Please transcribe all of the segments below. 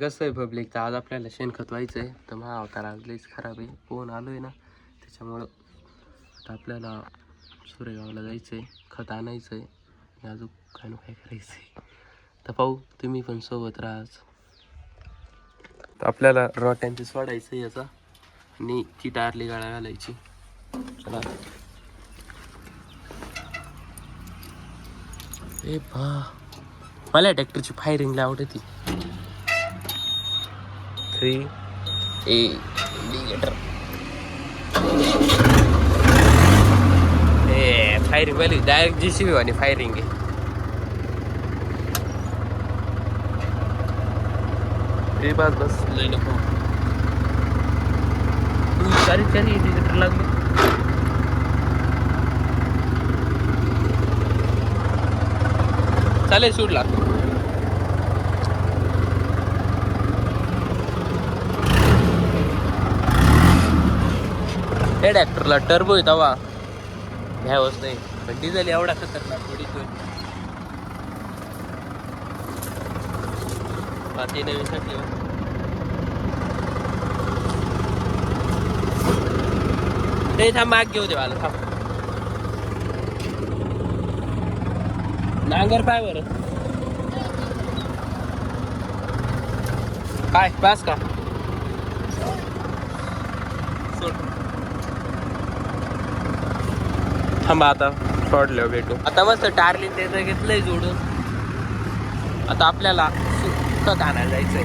कसं आहे पब्लिक, तर आज आपल्याला शेणखत व्हायचं आहे. तर मग अवतार आज लईच खराब आहे, फोन आलो आहे ना, त्याच्यामुळं आता आपल्याला सुरेगावला जायचं आहे, खत आणायचं आहे आणि अजून काय ना काय करायचं आहे. तर पाहू, तुम्ही पण सोबत राहा. तर आपल्याला रोट्यांची सोडायचं आहे याचा आणि ती टारली गाळा घालायची. चला ए बा, मला ट्रॅक्टरची फायरिंगला आवडती. 3 इंडिकेटर फायरिंग वाली डायरेक्ट JCB वाली फायरिंग आहे. बस लई नको सारी इंडिकेटर लागले. चालेल शूट लाग. हे ट्रॅक्टरला टर्बो आहे तवा घ्यावंच नाही, पण डिझेल एवढा खतरनाक थोडी पाती नवीसाठी ते थांब, माग घेऊ दे मला, थांब. नांगर पाय बरं काय पास का थांबा, आता सोडलं भेटू. आता मस्त टारलिन त्याचं घेतलंय जोडून. आता आपल्याला खत आणायला जायचंय.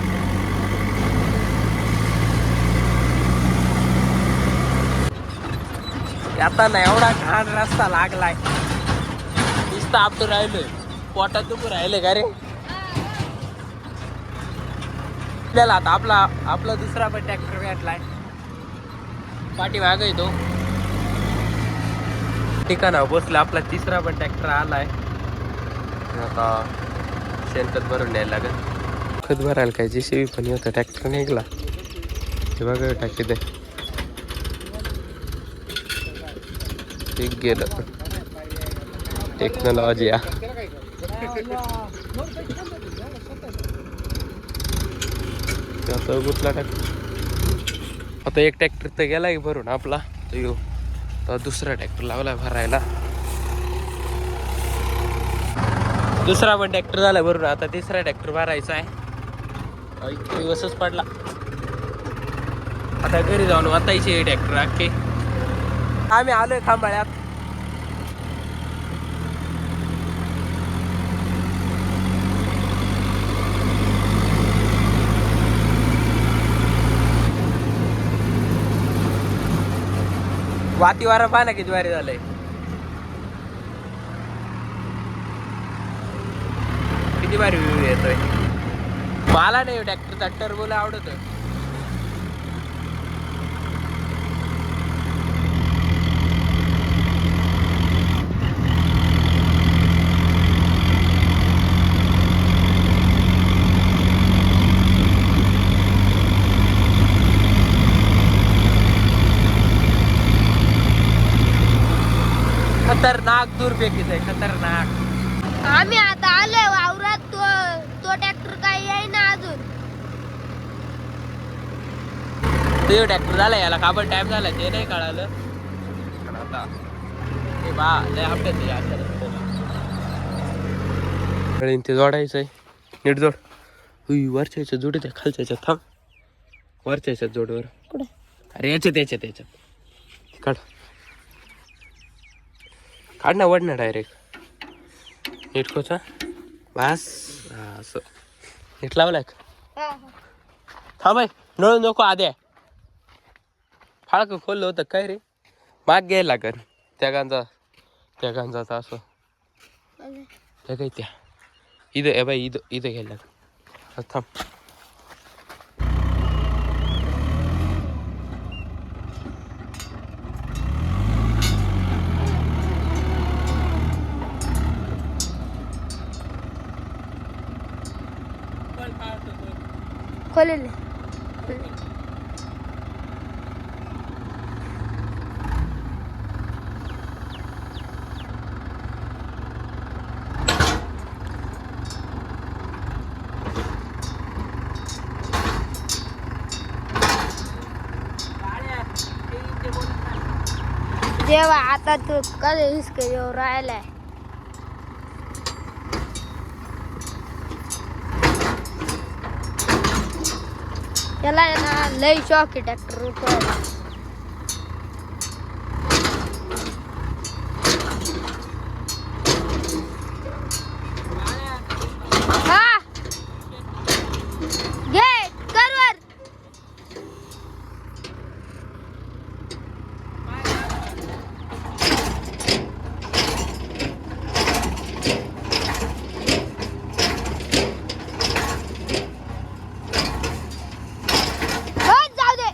आता ना एवढा घाण रस्ता लागलाय, नुसतं आपटून राहिलोय, पोटात दुखून राहिले का रे. आपल्याला आता आपला दुसरा पण ट्रॅक्टर भेटलाय, पाठीमागं येतो ठिकाणावर बसला. आपला तिसरा पण ट्रॅक्टर आलाय. आता शेणखत भरून न्यायला लागेल. खत भरायला काय JCB पण होतं, ट्रॅक्टर निघला ते बघा टाकी दे. ठीक गेलं, टेक्नॉलॉजी गुतला ट्रॅक्टर. आता एक ट्रॅक्टर तर गेलाय भरून आपला, तो येऊ तर दुसरा ट्रॅक्टर लावलाय भरायला. दुसरा पण ट्रॅक्टर झाला भरून, आता तिसरा ट्रॅक्टर भरायचा आहे. दिवसच पडला, आता घरी जाऊन वाचायचे ट्रॅक्टर अख्खे. आम्ही आलोय खांबाळ्यात. वातीवारा पाहा ना किती भारी झालंय. किती भारी व्ह्यू येतोय. मला नाही ट्रॅक्टरचा टर्बोला आवडत. खतरनाक दुर्फेकीच आहे, खतरनाक. आम्ही आता आलोय वावरात. तो ट्रॅक्टर काही येईना अजून. ते ट्रॅक्टर झाला, याला काबड टाइम झाला ते नाही कळालं. पण आता ते बा लय अपडेट ते जोडायचंय. नीट जोड. वरच्या याच्यात जोड, त्या खालच्या याच्यात थांब. वरच्या याच्यात जोडवर कुठे? अरे याच्यात काढ काढ ना, वड ना डायरेक्ट. नीट खोचा बस. असं नीट लावलाय का? थांब आहे, नळू नको आद्या. फाळक खोललं होतं काय रे, माग घ्यायला लागल त्या गांजाचा असं त्या काही त्या इथं बाई, इथं घ्यायला लागल. थांब. खोलेले तेव्हा आता तू कधी हिसके येऊ राहिलाय. त्याला आहे ना लई शॉक आहे ट्रॅक्टर उठवायला. हा घे कर वर. जाऊ दे.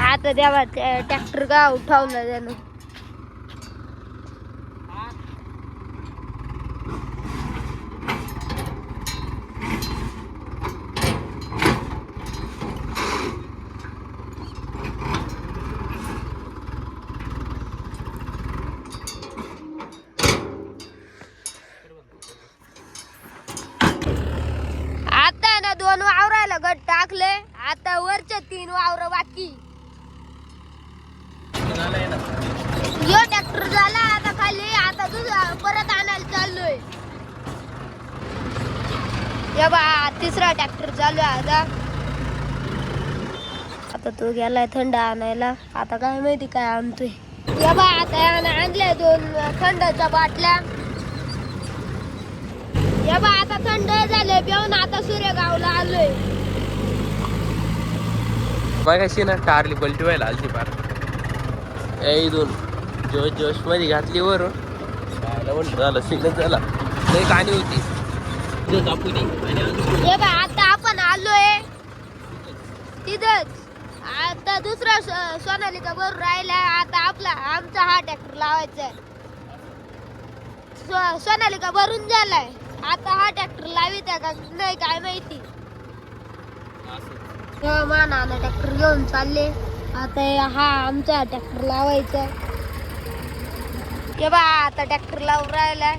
आता तेव्हा ट्रॅक्टर का उठवलं त्यानं. आता ना 2 वावराला गट टाकले. आता वरचे 3 वावर बाकी. यो ट्रॅक्टर झाला आता खाली. आता दुसरा परत आणायला चाललोय. या बा तिसरा ट्रॅक्टर चालू आहे आता. आता तो गेलाय थंड आणायला. आता काय माहिती काय आणतोय. या बा आता आणल्या 2 थंडच्या बाटल्या. या बा आता थंड झाले पिऊन. आता सूर्यगावला आलोय. बघायची ना टारली पलटी व्हायला आलती पार. इथून जोश जोश मध्ये घातली वरून झालं सिग्नल झाला. लई काणी होती. हे बा आता आपण आलोय तिथंच. आता दुसरा सोनालिका भरून राहिला. आता आमचा हा ट्रॅक्टर लावायचा आहे. सोनालिका भरून झालाय. आता हा ट्रॅक्टर लावित आहे का नाही काय माहिती. मा नाना ट्रॅक्टर घेऊन चालले. आता हा आमचा ट्रॅक्टर लावायचा. हे बा आता ट्रॅक्टर लावून राहिलाय.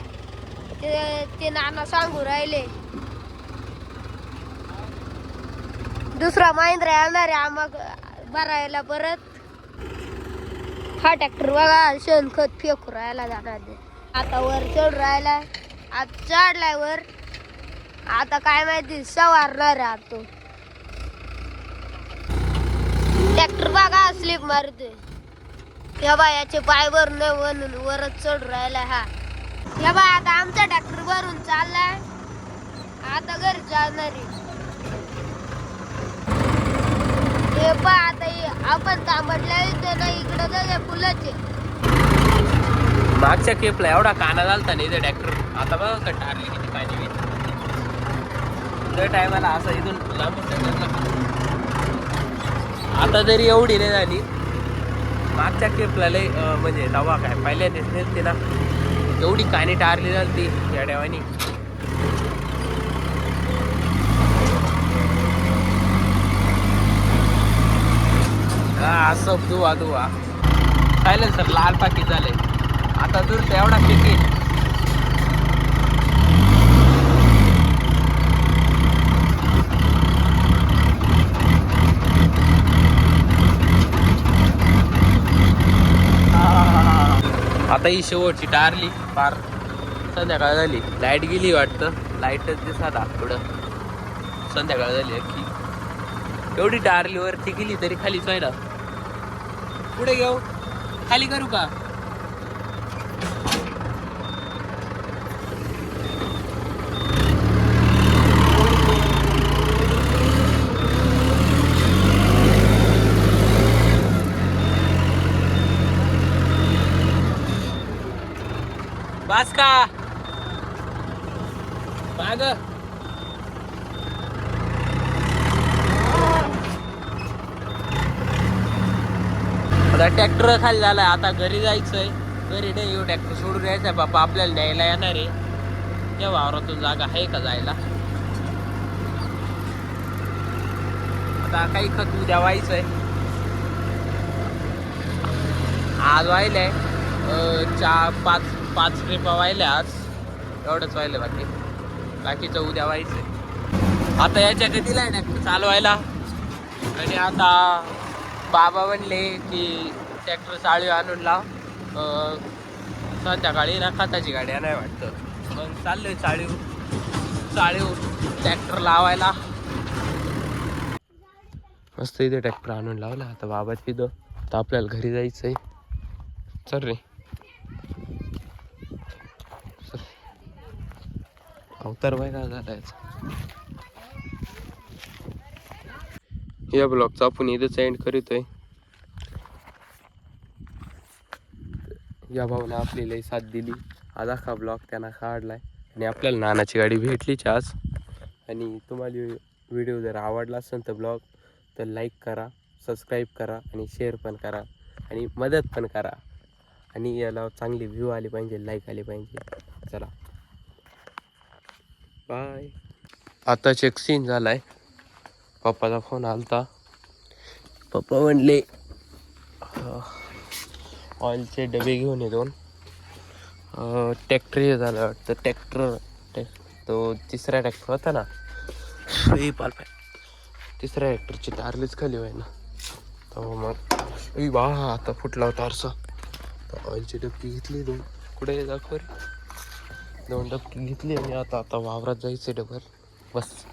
ते नाना सांगू राहिले. दुसरा महिंद्रा येणार आहे मग भरायला परत. हा ट्रॅक्टर बघा शेणखत फेकू राहायला जाणार. आता वर चढ राहिला. आता चढलाय वर. आता काय माहिती सवारणार आहे तो ट्रॅक्टर बघा स्लिप मारते. या बा याचे पाय भरून नाही म्हणून वरच चढ राहिलाय हा. या बा आता आमचा ट्रॅक्टर भरून चाललाय. आता घरी जाणार आहे. हे पा आता आपण थांबटल्या ना इकडं तर फुलाचे. मागच्या केपला एवढा काना झालता नाही ट्रॅक्टर. आता बघा का टारली किती पाणी. त्या टायमाला असं इथून लांब. आता जरी एवढी नाही झाली. मागच्या केपला लय म्हणजे दवा काय पहिल्यांदाच नेलते ना एवढी कानी टारली झाली या देवानी. असं दुवा दुवा पाहिलं सर लाल पाकी झाले. आता दूर एवढा पिकी. आता ही शेवटची टारली पार. संध्याकाळ झाली. लाईट गेली वाटतं. लाईटच दिसत पुढं. संध्याकाळ झाली अख्खी. एवढी टारली वरती गेली तरी खालीच व्हायला. पुढे घेऊ खाली करू का. बस का माग. आता ट्रॅक्टर खाली झालाय. आता घरी जायचंय. घरी नाही येऊ ट्रॅक्टर सोडून यायचंय. बाप्पा आपल्याला न्यायला येणार आहे. त्या वावरातून जागा आहे का जायला. आता काही खत उद्या व्हायचंय. आज व्हायलंय पाच ट्रिपा व्हायल्या आज, एवढंच व्हायलं बाकीचं उद्या व्हायचंय. आता याच्या दिलाय ट्रॅक्टर चालवायला आणि आता बाबा म्हणले की ट्रॅक्टर चाळी आणून लाव, संध्याकाळी ना खताची गाडी नाही वाटतं. मग चाललोय चाळीव ट्रॅक्टर लावायला. मस्त इथे ट्रॅक्टर आणून लावला. आता बाबा तिथं, तर आपल्याला घरी जायचंय. चल रे चल. अवतार बाय का झाला याचा. या ब्लॉगचा आपण इथंच एंड करीतोय. या भाऊने आपली लई साथ दिली. आज अख्खा ब्लॉग त्यांना काढलाय आणि आपल्याला नानाची गाडी भेटलीच आज. आणि तुम्हाला व्हिडिओ जर आवडला असेल तर ब्लॉग तर लाईक करा, सबस्क्राईब करा आणि शेअर पण करा आणि मदत पण करा. आणि याला चांगली व्ह्यू आली पाहिजे, लाईक आली पाहिजे. चला बाय. आताच एक सीन झालाय. पप्पाचा फोन आलता. पप्पा म्हणले ऑइलचे डबे घेऊन ये 2. ट्रॅक्टर हे झालं वाटतं. तो तिसरा ट्रॅक्टर होता ना, तिसऱ्या ट्रॅक्टरची टारलीच खाली व्हाय ना. तर मग बा आता फुटला होता आरसा. तर ऑइलची डबकी घेतली 2. कुठे दाखव रे. 2 डबकी घेतली आणि आता वावरात जायचं डबल. बस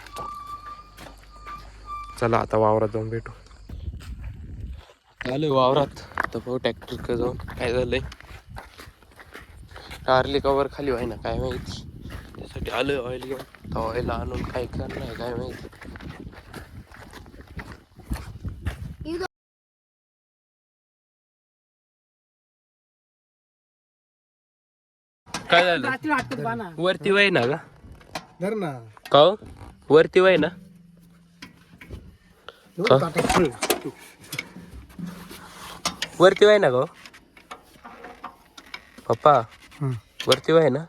चला आता वावरात जाऊन भेटू. आलोय वावरात. तर भाऊ ट्रॅक्टर का जाऊन काय झालंय, टारली कवर खाली व्हाय ना काय माहिती. त्यासाठी आलोय ऑइल घेऊन. तर ऑइल आणून काय करणार काय माहिती. काय झालं वरती वाय ना का वरती वाय ना वरती वाय ना ग पप्पा वरती वाय ना.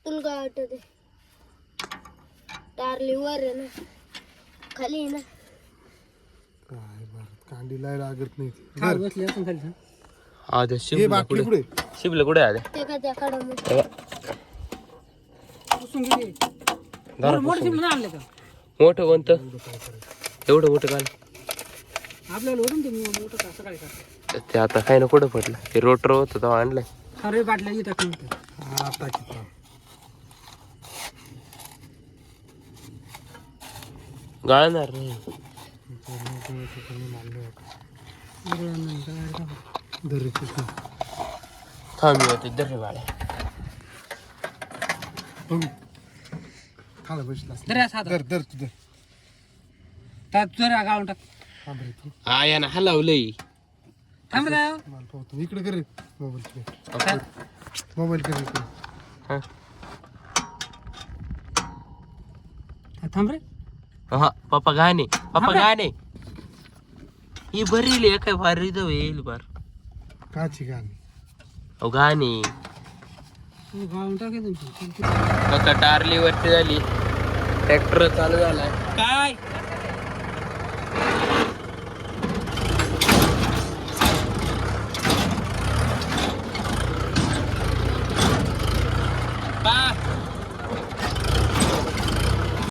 तुला काय वाटत टारली वर आहे ना खाली ना. कांडीला लागत नाही. आधे शिबला कुठे आधे ते का त्या कडा मोठं कोणतं एवढं मोठं काल ते आता काय ना कुठं पडलं. ते रोटर होतं तेव्हा आणलंय. गाळणार नाही. थांबी होते दर्रे वाड्या आया ना हलवलंय. इकडे कर मोबाईल कर. थांब रे. हा पप्पा गाणे ही भरील काय भारी जाऊ येईल बार काची गाणी अहो गाणे आता टारली वरती झाली. ट्रॅक्टर चालू झालाय काय